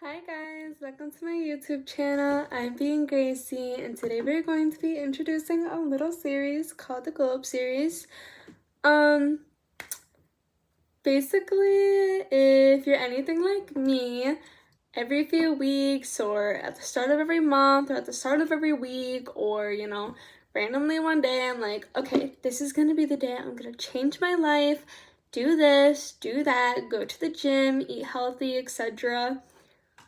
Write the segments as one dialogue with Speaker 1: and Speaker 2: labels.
Speaker 1: Hi guys, welcome to my YouTube channel. I'm being Gracie and today we're going to be introducing a little series called the Glow Up series. Basically, if you're anything like me, every few weeks or at the start of every month or at the start of every week or, randomly one day I'm like, okay, this is gonna be the day I'm gonna change my life, do this, do that, go to the gym, eat healthy, etc.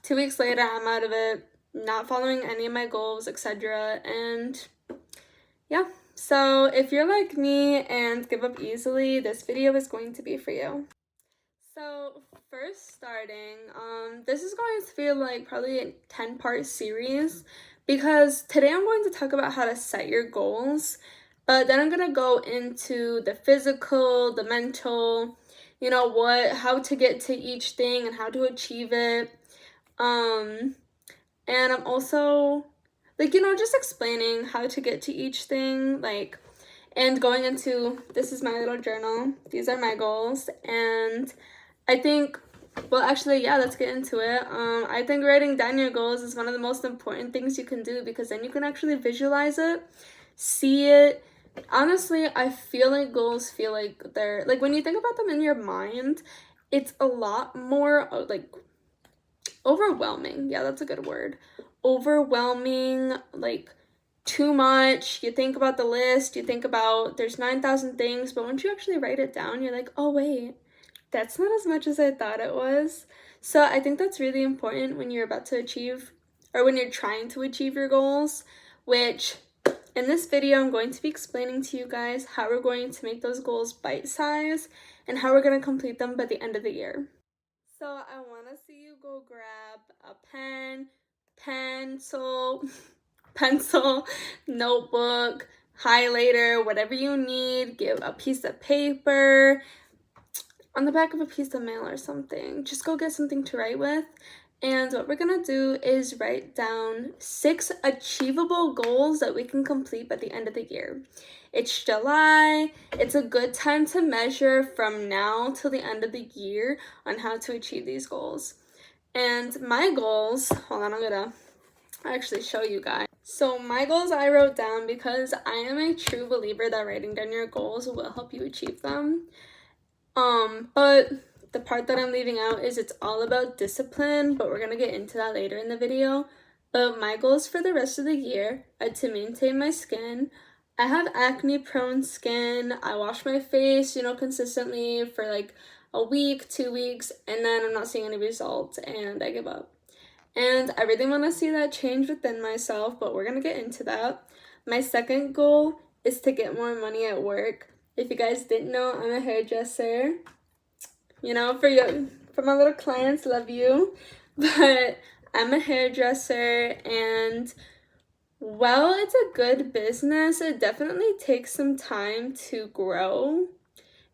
Speaker 1: 2 weeks later, I'm out of it, not following any of my goals, etc. And yeah, so if you're like me and give up easily, this video is going to be for you. So first starting, this is going to be like probably a 10-part series because today I'm going to talk about how to set your goals, but then I'm going to go into the physical, the mental, how to get to each thing and how to achieve it. And I'm also just explaining how to get to each thing, and going into, this is my little journal, these are my goals, and I think, let's get into it. I think writing down your goals is one of the most important things you can do because then you can actually visualize it, see it. Honestly, I feel like goals feel like they're, when you think about them in your mind, it's a lot more, overwhelming. Yeah, that's a good word. Overwhelming, too much. You think about the list, you think about there's 9,000 things, but once you actually write it down, you're like, oh, wait, that's not as much as I thought it was. So I think that's really important when you're about to achieve, or when you're trying to achieve your goals, which in this video, I'm going to be explaining to you guys how we're going to make those goals bite-sized and how we're going to complete them by the end of the year. So I want to see you go grab a pen, pencil, notebook, highlighter, whatever you need. Get a piece of paper, on the back of a piece of mail or something. Just go get something to write with. And what we're gonna do is write down 6 achievable goals that we can complete by the end of the year. It's July. It's a good time to measure from now till the end of the year on how to achieve these goals. And my goals, hold on, I'm gonna actually show you guys. So my goals I wrote down because I am a true believer that writing down your goals will help you achieve them. But the part that I'm leaving out is it's all about discipline, but we're gonna get into that later in the video. But my goals for the rest of the year are to maintain my skin. I have acne-prone skin. I wash my face, consistently for like a week, 2 weeks, and then I'm not seeing any results and I give up. And I really want to see that change within myself, but we're gonna get into that. My second goal is to get more money at work. If you guys didn't know, I'm a hairdresser. For my little clients, love you. But I'm a hairdresser, and while it's a good business, it definitely takes some time to grow.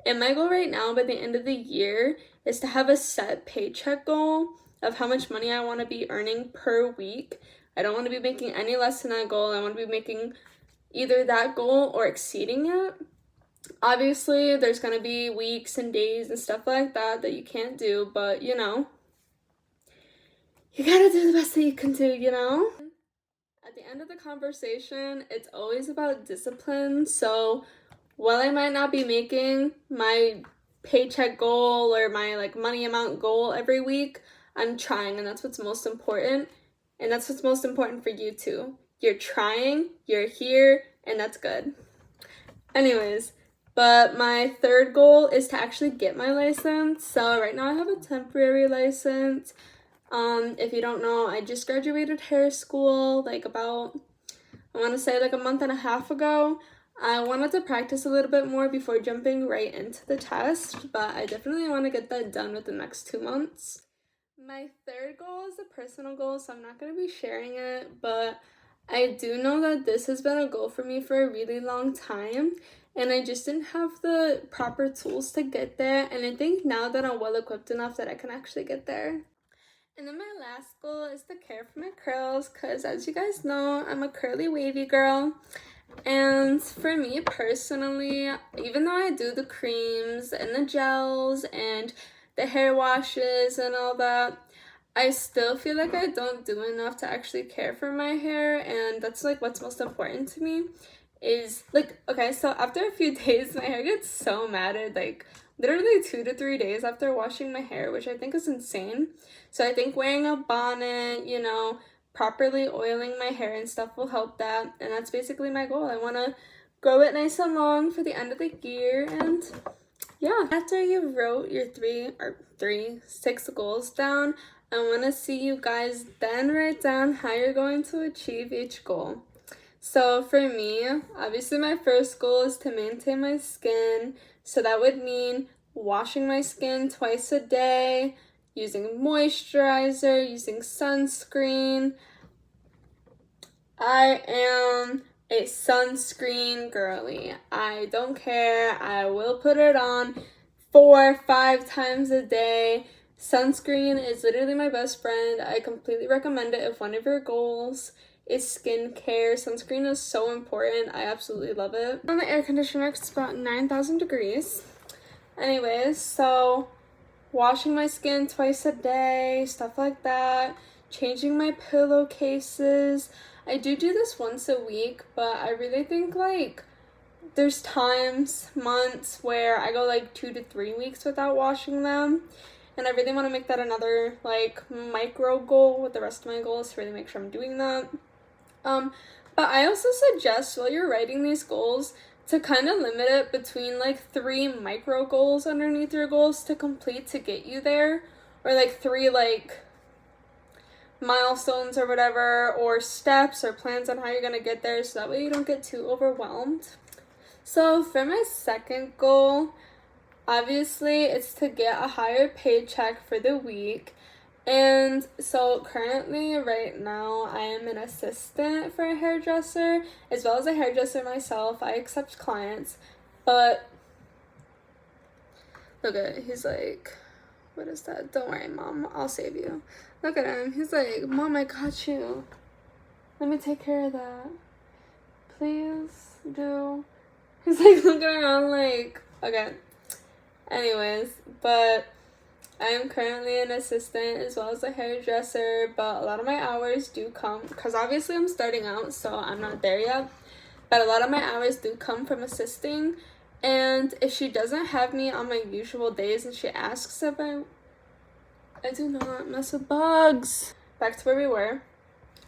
Speaker 1: And my goal right now by the end of the year is to have a set paycheck goal of how much money I want to be earning per week. I don't want to be making any less than that goal. I want to be making either that goal or exceeding it. Obviously, there's going to be weeks and days and stuff like that you can't do, but you gotta do the best that you can do, At the end of the conversation, it's always about discipline. So while I might not be making my paycheck goal or my money amount goal every week, I'm trying, and that's what's most important. And that's what's most important for you too. You're trying, you're here, and that's good. Anyways, but my third goal is to actually get my license. So right now I have a temporary license. If you don't know, I just graduated hair school I want to say a month and a half ago. I wanted to practice a little bit more before jumping right into the test, but I definitely want to get that done within the next 2 months. My third goal is a personal goal, so I'm not going to be sharing it, but I do know that this has been a goal for me for a really long time, and I just didn't have the proper tools to get there, and I think now that I'm well equipped enough that I can actually get there. And then my last goal is to care for my curls, because as you guys know, I'm a curly wavy girl. And for me personally, even though I do the creams and the gels and the hair washes and all that, I still feel like I don't do enough to actually care for my hair, and that's like what's most important to me is like, okay, so after a few days my hair gets so matted, like literally 2 to 3 days after washing my hair, which I think is insane. So I think wearing a bonnet, you know, properly oiling my hair and stuff will help that, and that's basically my goal. I want to grow it nice and long for the end of the year. And yeah, after you wrote your 6 goals down, I want to see you guys then write down how you're going to achieve each goal. So for me, obviously my first goal is to maintain my skin. So that would mean washing my skin twice a day, using moisturizer, using sunscreen. I am a sunscreen girly. I don't care. I will put it on 4 or 5 times a day. Sunscreen is literally my best friend. I completely recommend it if one of your goals is skincare. Sunscreen is so important. I absolutely love it. On the air conditioner, it's about 9,000 degrees. Anyways, so washing my skin twice a day, stuff like that. Changing my pillowcases. I do this once a week, but I really think like there's times, months where I go like 2 to 3 weeks without washing them. And I really want to make that another like micro goal with the rest of my goals to really make sure I'm doing that. But I also suggest while you're writing these goals to kind of limit it between like 3 micro goals underneath your goals to complete to get you there, or like 3 like milestones or whatever, or steps or plans on how you're gonna get there, so that way you don't get too overwhelmed. So for my second goal, obviously it's to get a higher paycheck for the week. And so currently right now I am an assistant for a hairdresser as well as a hairdresser myself. I accept clients, but look at it, he's like, what is that? Don't worry, Mom, I'll save you. Look at him. He's like, Mom, I got you. Let me take care of that. Please do. He's like looking around like, okay. Anyways, but I am currently an assistant as well as a hairdresser, but a lot of my hours do come, because obviously I'm starting out, so I'm not there yet, but a lot of my hours do come from assisting. And if she doesn't have me on my usual days and she asks if I do not mess with bugs. Back to where we were.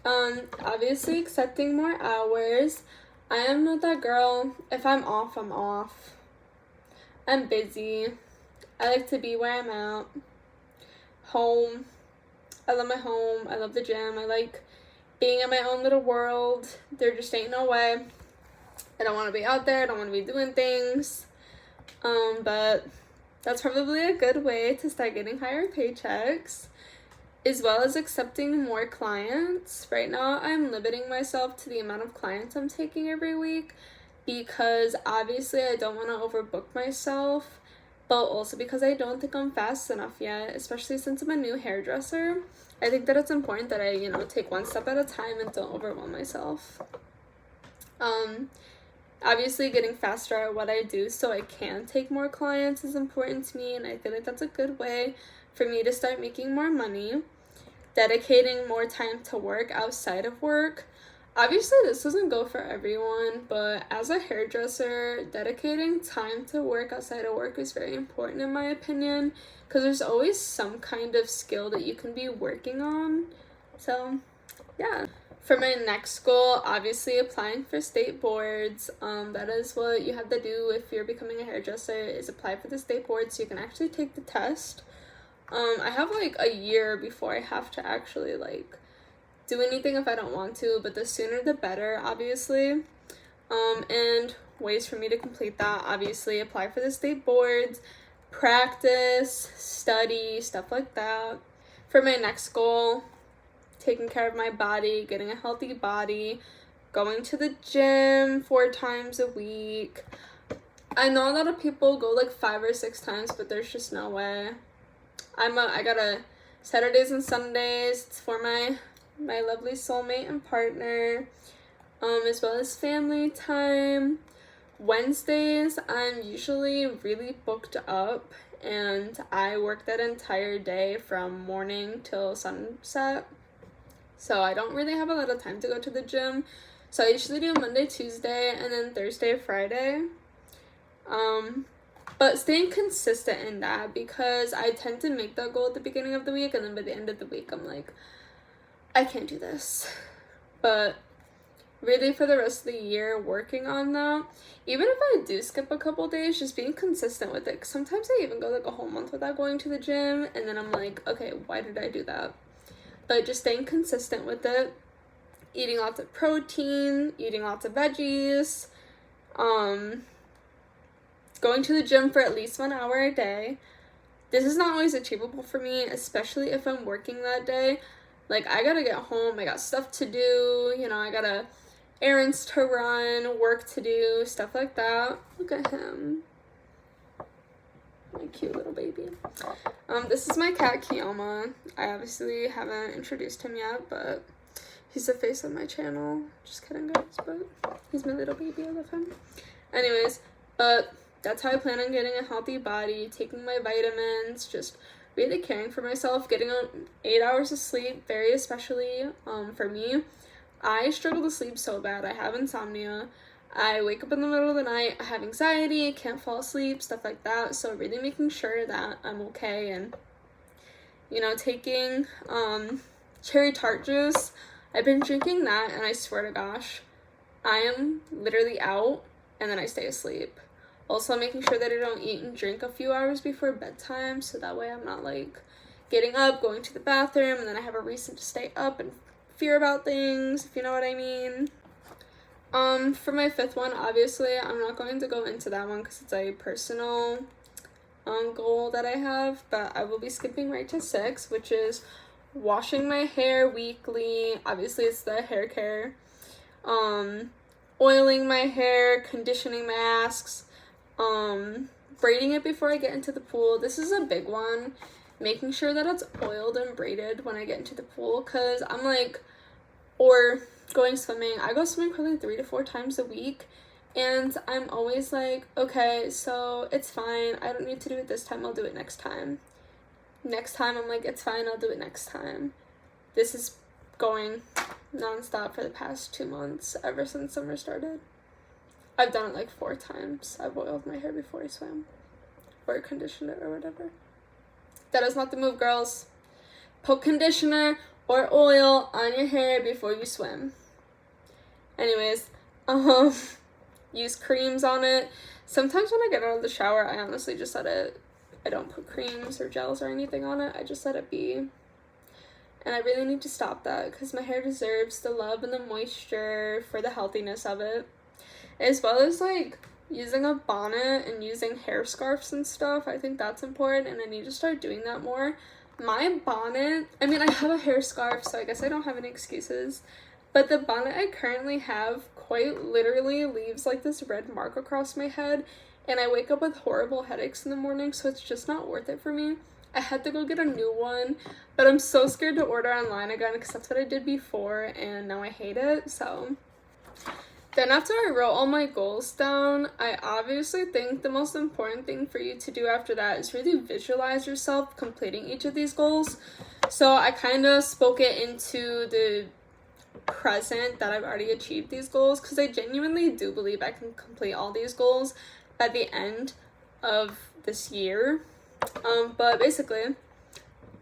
Speaker 1: Obviously accepting more hours. I am not that girl. If I'm off, I'm off. I'm busy. I like to be where I'm at. Home. I love my home. I love the gym. I like being in my own little world. There just ain't no way. I don't want to be out there. I don't want to be doing things. But that's probably a good way to start getting higher paychecks, as well as accepting more clients. Right now, I'm limiting myself to the amount of clients I'm taking every week, because obviously I don't want to overbook myself, but also because I don't think I'm fast enough yet, especially since I'm a new hairdresser. I think that it's important that I, take one step at a time and don't overwhelm myself. Obviously getting faster at what I do so I can take more clients is important to me, and I feel like that's a good way for me to start making more money. Dedicating more time to work outside of work. Obviously this doesn't go for everyone, but as a hairdresser, dedicating time to work outside of work is very important in my opinion, because there's always some kind of skill that you can be working on. So yeah. For my next goal, obviously applying for state boards. That is what you have to do if you're becoming a hairdresser, is apply for the state board so you can actually take the test. I have like a year before I have to actually like do anything if I don't want to, but the sooner the better, obviously. And ways for me to complete that, obviously apply for the state boards, practice, study, stuff like that. For my next goal, taking care of my body, getting a healthy body, going to the gym 4 times a week. I know a lot of people go like 5 or 6 times, but there's just no way. I got a Saturdays and Sundays. It's for my lovely soulmate and partner, as well as family time. Wednesdays, I'm usually really booked up, and I work that entire day from morning till sunset. So I don't really have a lot of time to go to the gym. So I usually do Monday, Tuesday, and then Thursday, Friday. But staying consistent in that, because I tend to make that goal at the beginning of the week, and then by the end of the week, I'm like, I can't do this. But really for the rest of the year, working on that. Even if I do skip a couple days, just being consistent with it. 'Cause sometimes I even go like a whole month without going to the gym, and then I'm like, okay, why did I do that? But just staying consistent with it, eating lots of protein, eating lots of veggies, going to the gym for at least 1 hour a day. This is not always achievable for me, especially if I'm working that day. Like, I gotta get home, I got stuff to do, you know, I gotta errands to run, work to do, stuff like that. Look at him. My cute little baby. This is my cat, Kioma. I obviously haven't introduced him yet, but he's the face of my channel. Just kidding, guys, but he's my little baby. I love him. Anyways, but that's how I plan on getting a healthy body, taking my vitamins, just really caring for myself, getting 8 hours of sleep, very especially for me. I struggle to sleep so bad. I have insomnia. I wake up in the middle of the night, I have anxiety, can't fall asleep, stuff like that. So really making sure that I'm okay, and, you know, taking cherry tart juice. I've been drinking that, and I swear to gosh, I am literally out, and then I stay asleep. Also making sure that I don't eat and drink a few hours before bedtime, so that way I'm not like getting up, going to the bathroom, and then I have a reason to stay up and fear about things, if you know what I mean. For my 5th one, obviously, I'm not going to go into that one because it's a personal goal that I have, but I will be skipping right to 6, which is washing my hair weekly. Obviously, it's the hair care. Oiling my hair, conditioning my masks, braiding it before I get into the pool. This is a big one. Making sure that it's oiled and braided when I get into the pool, because I'm like, or going swimming. I go swimming probably 3 to 4 times a week, and I'm always like, okay, so it's fine. I don't need to do it this time. I'll do it next time. Next time, I'm like, it's fine. I'll do it next time. This is going nonstop for the past 2 months, ever since summer started. I've done it like 4 times. I've oiled my hair before I swim, or conditioned it, or whatever. That is not the move, girls. Put conditioner or oil on your hair before you swim. Anyways, use creams on it. Sometimes when I get out of the shower, I honestly just let it, I don't put creams or gels or anything on it. I just let it be. And I really need to stop that, because my hair deserves the love and the moisture for the healthiness of it. As well as like using a bonnet and using hair scarves and stuff. I think that's important, and I need to start doing that more. My bonnet, I mean, I have a hair scarf, so I guess I don't have any excuses, but the bonnet I currently have quite literally leaves like this red mark across my head, and I wake up with horrible headaches in the morning, so it's just not worth it for me. I had to go get a new one, but I'm so scared to order online again, because that's what I did before, and now I hate it. So then after I wrote all my goals down, I obviously think the most important thing for you to do after that is really visualize yourself completing each of these goals. So I kind of spoke it into the present that I've already achieved these goals, because I genuinely do believe I can complete all these goals by the end of this year. But basically,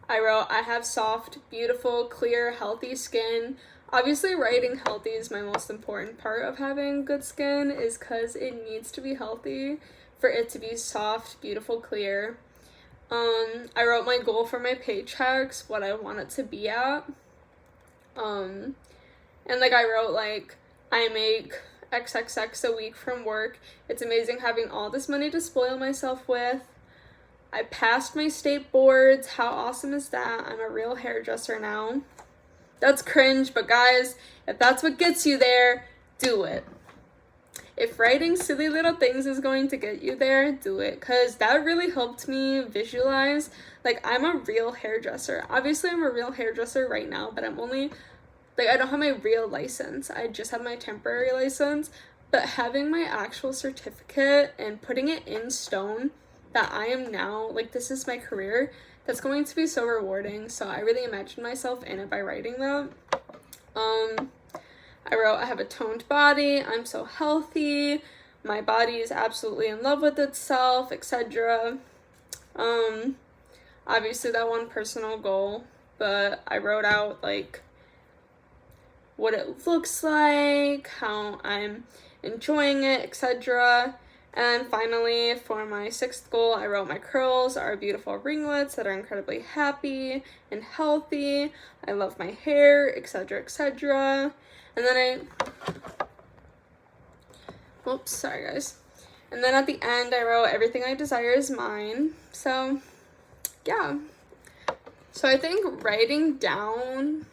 Speaker 1: I wrote, I have soft, beautiful, clear, healthy skin. Obviously, writing healthy is my most important part of having good skin, is because it needs to be healthy for it to be soft, beautiful, clear. I wrote my goal for my paychecks, what I want it to be at. And like I wrote, like, I make XXX a week from work. It's amazing having all this money to spoil myself with. I passed my state boards. How awesome is that? I'm a real hairdresser now. That's cringe, but guys, if that's what gets you there, do it. If writing silly little things is going to get you there, do it, because that really helped me visualize, like, I'm a real hairdresser. Obviously, I'm a real hairdresser right now, but I'm only, like, I don't have my real license. I just have my temporary license, but having my actual certificate and putting it in stone that I am now, like, this is my career, that's going to be so rewarding. So I really imagined myself in it by writing that. I wrote, I have a toned body, I'm so healthy, my body is absolutely in love with itself, etc. Obviously that one personal goal, but I wrote out like what it looks like, how I'm enjoying it, etc. And finally, for my 6th goal, I wrote my curls are beautiful ringlets that are incredibly happy and healthy. I love my hair, etc., etc. And then oops, sorry guys. And then at the end, I wrote everything I desire is mine. So yeah. So I think writing down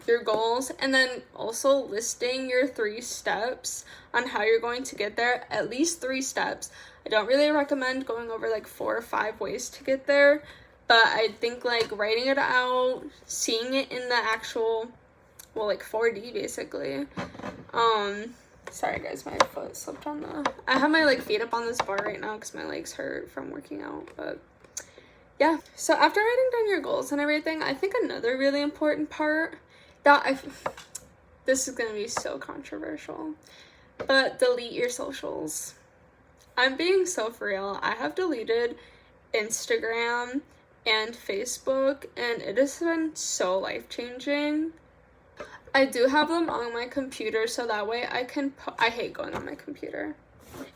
Speaker 1: your goals and then also listing your 3 steps on how you're going to get there, at least 3 steps. I don't really recommend going over like 4 or 5 ways to get there, but I think like writing it out, seeing it in the actual, well, like 4D basically. Sorry guys, my foot slipped on I have my like feet up on this bar right now because my legs hurt from working out, but yeah. So after writing down your goals and everything, I think another really important part that this is gonna be so controversial, but delete your socials. I'm being so for real. I have deleted Instagram and Facebook, and it has been so life-changing. I do have them on my computer, so that way I can I hate going on my computer.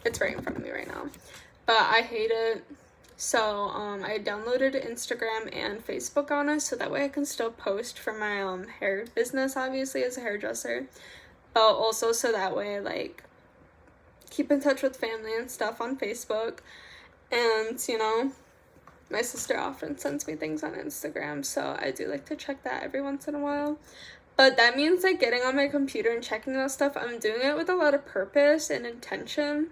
Speaker 1: It's right in front of me right now, but I hate it. So I downloaded Instagram and Facebook on it, so that way I can still post for my hair business, obviously, as a hairdresser, but also so that way I like keep in touch with family and stuff on Facebook. And you know, my sister often sends me things on Instagram, so I do like to check that every once in a while. But that means like getting on my computer and checking that stuff, I'm doing it with a lot of purpose and intention.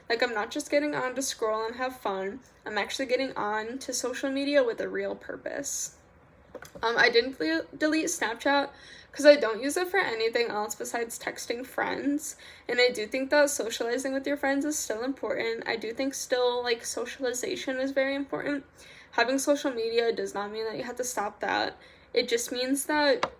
Speaker 1: Like, I'm not just getting on to scroll and have fun. I'm actually getting on to social media with a real purpose. I didn't delete Snapchat because I don't use it for anything else besides texting friends. And I do think that socializing with your friends is still important. I do think still like socialization is very important. Having social media does not mean that you have to stop that. It just means that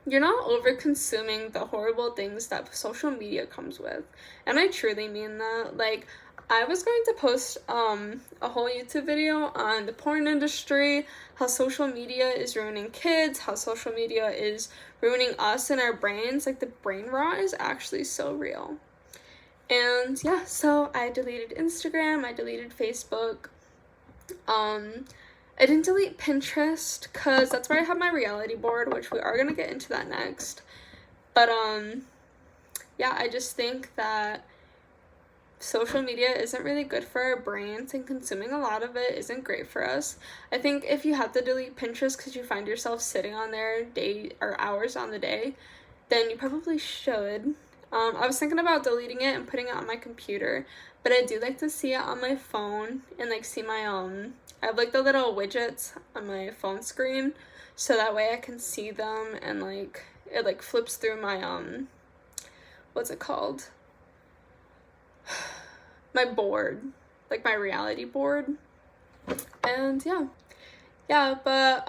Speaker 1: you're not over consuming the horrible things that social media comes with. And I truly mean that. Like, I was going to post a whole YouTube video on the porn industry, how social media is ruining kids, how social media is ruining us and our brains. Like, the brain rot is actually so real. And yeah, so I deleted Instagram, I deleted Facebook. I didn't delete Pinterest because that's where I have my reality board, which we are going to get into that next. But yeah, I just think that social media isn't really good for our brains, and consuming a lot of it isn't great for us. I think if you have to delete Pinterest because you find yourself sitting on there hours on the day, then you probably should. I was thinking about deleting it and putting it on my computer, but I do like to see it on my phone and like see my I have like the little widgets on my phone screen, so that way I can see them, and like it like flips through my what's it called? My board, like my reality board. And yeah, but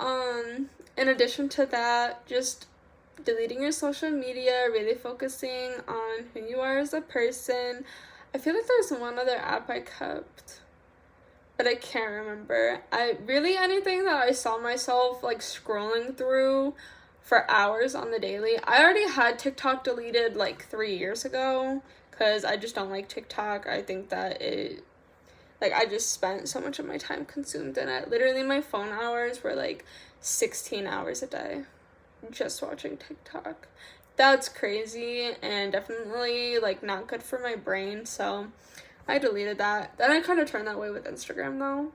Speaker 1: in addition to that, just deleting your social media, really focusing on who you are as a person. I feel like there's one other app I kept, but I can't remember. Anything that I saw myself like scrolling through for hours on the daily. I already had TikTok deleted like 3 years ago because I just don't like TikTok. I think that I just spent so much of my time consumed in it. Literally, my phone hours were like 16 hours a day just watching TikTok. That's crazy and definitely like not good for my brain, so I deleted that. Then I kind of turned that way with Instagram though.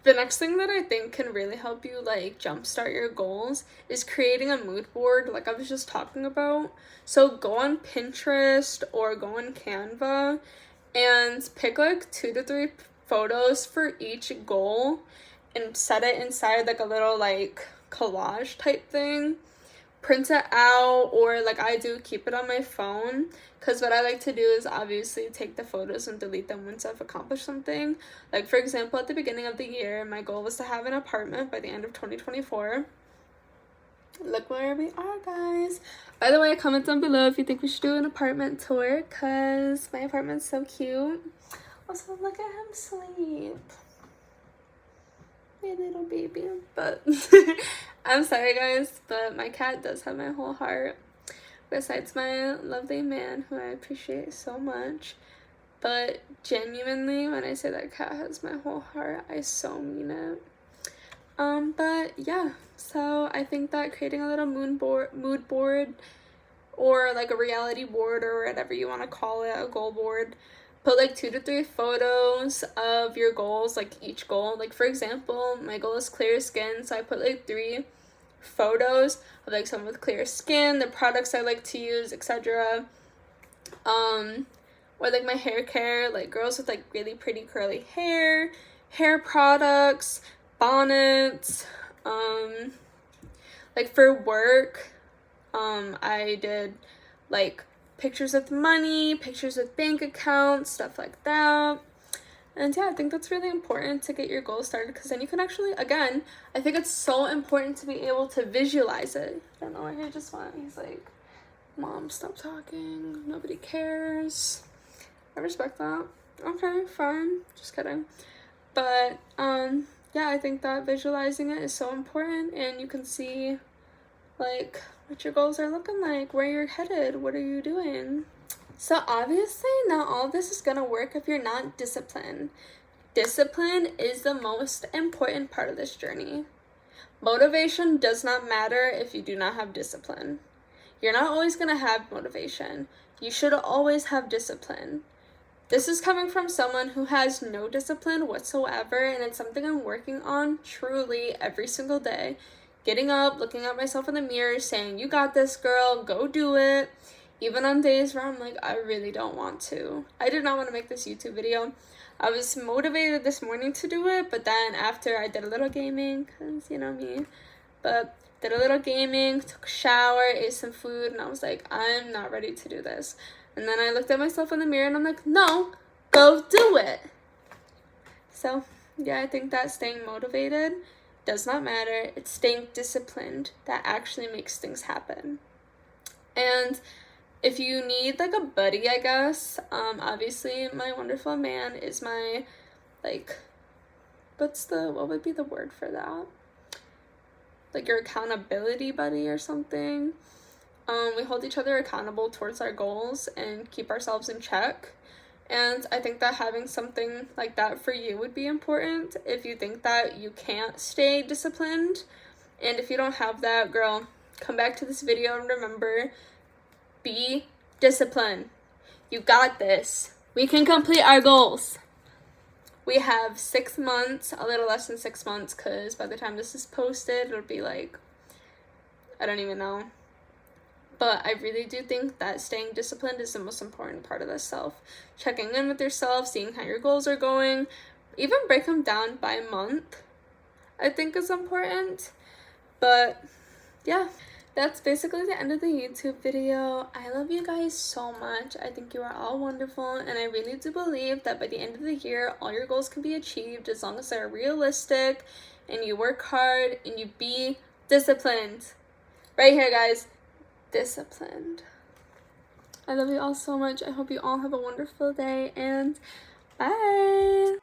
Speaker 1: The next thing that I think can really help you like jumpstart your goals is creating a mood board, like I was just talking about. So go on Pinterest or go on Canva and pick like 2 to 3 photos for each goal and set it inside like a little like collage type thing. print it out, or like I do, keep it on my phone, because what I like to do is obviously take the photos and delete them once I've accomplished something. Like, for example, at the beginning of the year, my goal was to have an apartment by the end of 2024. Look where we are, guys. By the way, comment down below if you think we should do an apartment tour, because my apartment's so cute. Also, look at him sleep. My little baby. But I'm sorry, guys, but my cat does have my whole heart, besides my lovely man, who I appreciate so much. But genuinely, when I say that cat has my whole heart, I so mean it. But yeah, so I think that creating a little mood board, or like a reality board, or whatever you want to call it, a goal board, put like 2 to 3 photos of your goals, like each goal. Like, for example, my goal is clear skin, so I put like 3 photos of like someone with clear skin, the products I like to use, etc. Or like my hair care, like girls with like really pretty curly hair products, bonnets. Like for work, I did like pictures with money, pictures with bank accounts, stuff like that. And yeah, I think that's really important to get your goals started, because then you can actually, again, I think it's so important to be able to visualize it. I don't know where he just went. He's like, Mom, stop talking. Nobody cares. I respect that. Okay, fine. Just kidding. But yeah, I think that visualizing it is so important, and you can see like what your goals are looking like, where you're headed, what are you doing. So obviously not all of this is gonna work if you're not disciplined. Discipline is the most important part of this journey. Motivation does not matter if you do not have discipline. You're not always gonna have motivation. You should always have discipline. This is coming from someone who has no discipline whatsoever, and it's something I'm working on truly every single day. Getting up, looking at myself in the mirror, saying, you got this, girl, go do it. Even on days where I'm like, I really don't want to. I did not want to make this YouTube video. I was motivated this morning to do it, but then after I did a little gaming, because you know me, but did a little gaming, took a shower, ate some food, and I was like, I'm not ready to do this. And then I looked at myself in the mirror and I'm like, no, go do it. So yeah, I think that staying motivated does not matter. It's staying disciplined that actually makes things happen. And if you need like a buddy, I guess, obviously my wonderful man is my, like, what would be the word for that? Like your accountability buddy or something. We hold each other accountable towards our goals and keep ourselves in check. And I think that having something like that for you would be important if you think that you can't stay disciplined. And if you don't have that, girl, come back to this video and remember, be disciplined. You got this. We can complete our goals. We have 6 months, a little less than 6 months, because by the time this is posted, it'll be like, I don't even know. But I really do think that staying disciplined is the most important part of this self. Checking in with yourself, seeing how your goals are going, even break them down by month, I think is important. But yeah, that's basically the end of the YouTube video. I love you guys so much. I think you are all wonderful, and I really do believe that by the end of the year, all your goals can be achieved as long as they're realistic and you work hard and you be disciplined. Right here, guys. Disciplined. I love you all so much. I hope you all have a wonderful day, and bye.